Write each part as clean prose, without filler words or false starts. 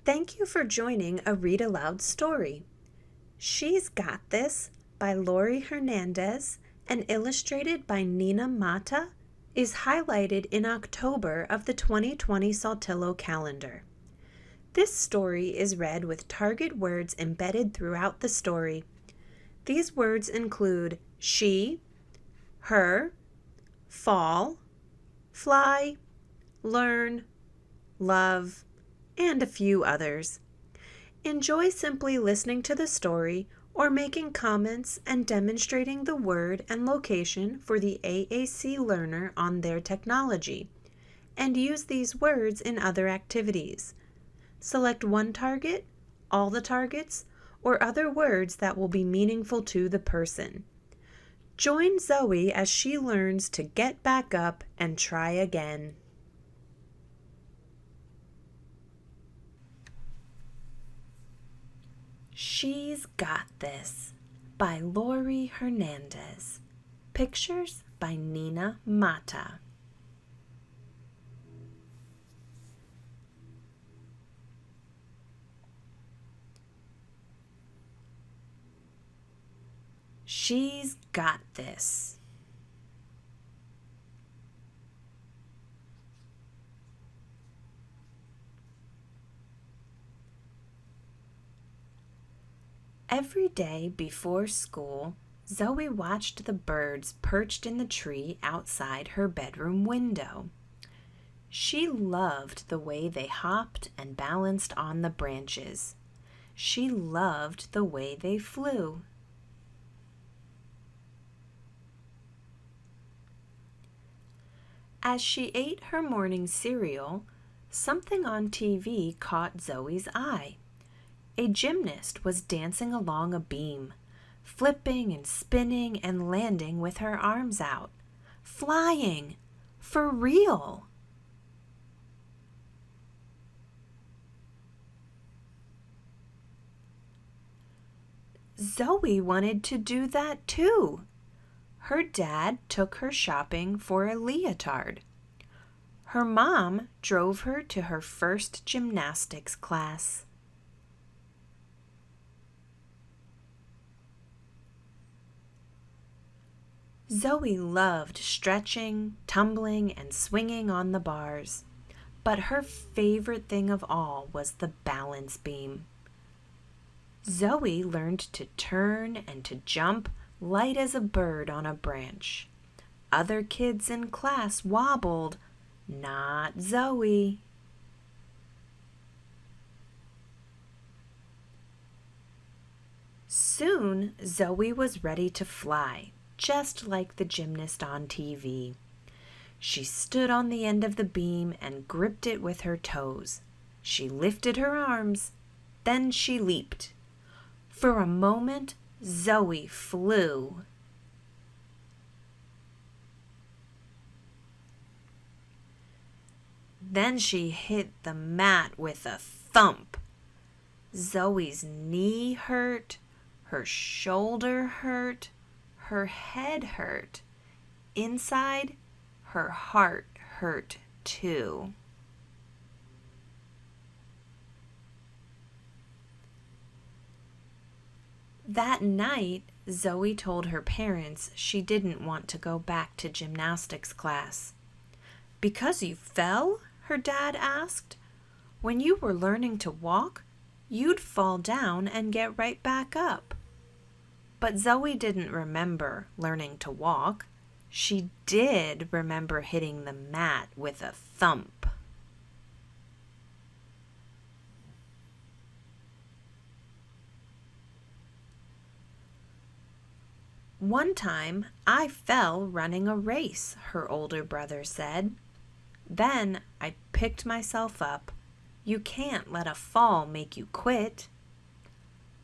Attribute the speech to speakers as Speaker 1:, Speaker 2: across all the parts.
Speaker 1: Thank you for joining a Read Aloud story. She's Got This by Lori Hernandez and illustrated by Nina Mata is highlighted in October of the 2020 Saltillo Calendar. This story is read with target words embedded throughout the story. These words include she, her, fall, fly, learn, love, and a few others. Enjoy simply listening to the story or making comments and demonstrating the word and location for the AAC learner on their technology, and use these words in other activities. Select one target, all the targets, or other words that will be meaningful to the person. Join Zoe as she learns to get back up and try again. She's Got This by Lori Hernandez. Pictures by Nina Mata. She's got this. Every day before school, Zoe watched the birds perched in the tree outside her bedroom window. She loved the way they hopped and balanced on the branches. She loved the way they flew. As she ate her morning cereal, something on TV caught Zoe's eye. A gymnast was dancing along a beam, flipping and spinning and landing with her arms out. Flying! For real! Zoe wanted to do that too. Her dad took her shopping for a leotard. Her mom drove her to her first gymnastics class. Zoe loved stretching, tumbling, and swinging on the bars, but her favorite thing of all was the balance beam. Zoe learned to turn and to jump light as a bird on a branch. Other kids in class wobbled, not Zoe. Soon, Zoe was ready to fly, just like the gymnast on TV. She stood on the end of the beam and gripped it with her toes. She lifted her arms, then she leaped. For a moment, Zoe flew. Then she hit the mat with a thump. Zoe's knee hurt, her shoulder hurt, her head hurt. Inside, her heart hurt too. That night, Zoe told her parents she didn't want to go back to gymnastics class. "Because you fell?" her dad asked. "When you were learning to walk, you'd fall down and get right back up." But Zoe didn't remember learning to walk. She did remember hitting the mat with a thump. "One time I fell running a race," her older brother said. "Then I picked myself up. You can't let a fall make you quit."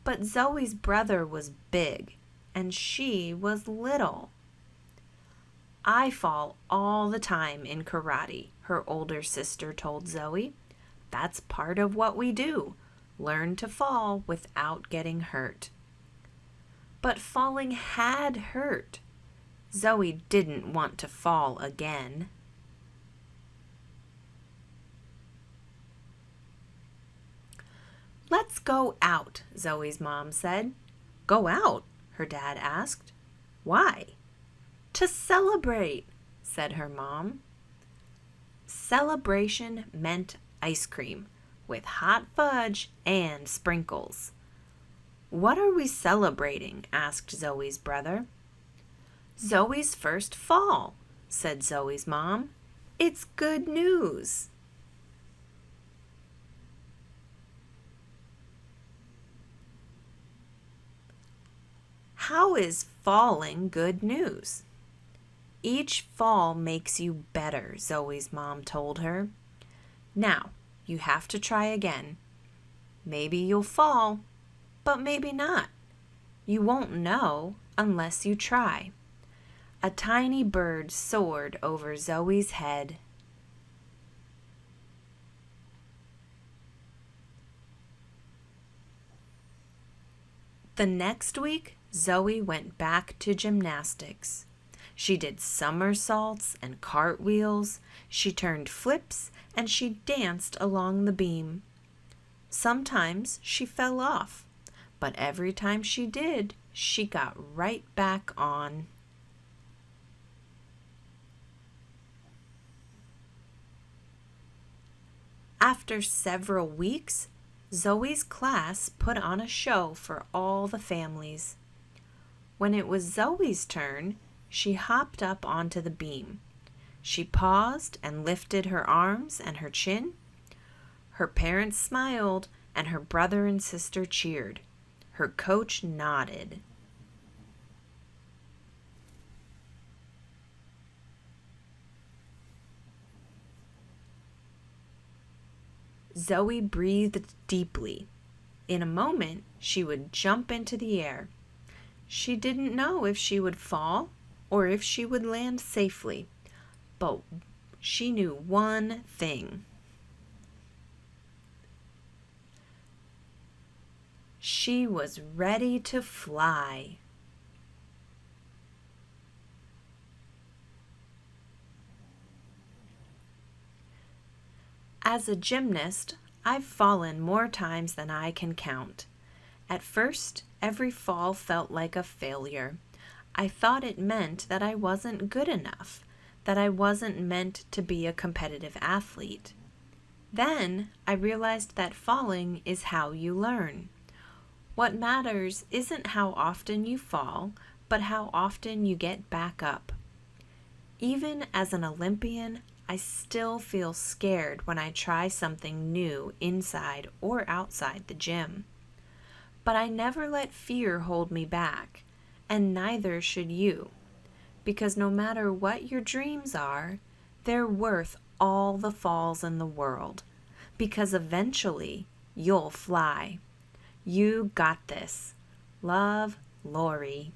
Speaker 1: But Zoe's brother was big and she was little. "I fall all the time in karate," her older sister told Zoe. "That's part of what we do, learn to fall without getting hurt." But falling had hurt. Zoe didn't want to fall again. "Let's go out," Zoe's mom said. "Go out?" her dad asked. "Why?" "To celebrate," said her mom. Celebration meant ice cream with hot fudge and sprinkles. "What are we celebrating?" asked Zoe's brother. "Zoe's first fall," said Zoe's mom. "It's good news." How is falling good news? "Each fall makes you better," Zoe's mom told her. "Now, you have to try again. Maybe you'll fall, but maybe not. You won't know unless you try." A tiny bird soared over Zoe's head. The next week, Zoe went back to gymnastics. She did somersaults and cartwheels, she turned flips, and she danced along the beam. Sometimes she fell off, but every time she did, she got right back on. After several weeks, Zoe's class put on a show for all the families. When it was Zoe's turn, she hopped up onto the beam. She paused and lifted her arms and her chin. Her parents smiled, and her brother and sister cheered. Her coach nodded. Zoe breathed deeply. In a moment, she would jump into the air. She didn't know if she would fall or if she would land safely, but she knew one thing. She was ready to fly. As a gymnast, I've fallen more times than I can count. At first, every fall felt like a failure. I thought it meant that I wasn't good enough, that I wasn't meant to be a competitive athlete. Then I realized that falling is how you learn. What matters isn't how often you fall, but how often you get back up. Even as an Olympian, I still feel scared when I try something new inside or outside the gym. But I never let fear hold me back, and neither should you, because no matter what your dreams are, they're worth all the falls in the world, because eventually you'll fly. You got this. Love, Lori.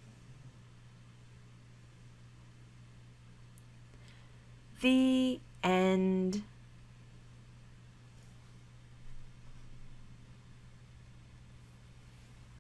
Speaker 1: The end.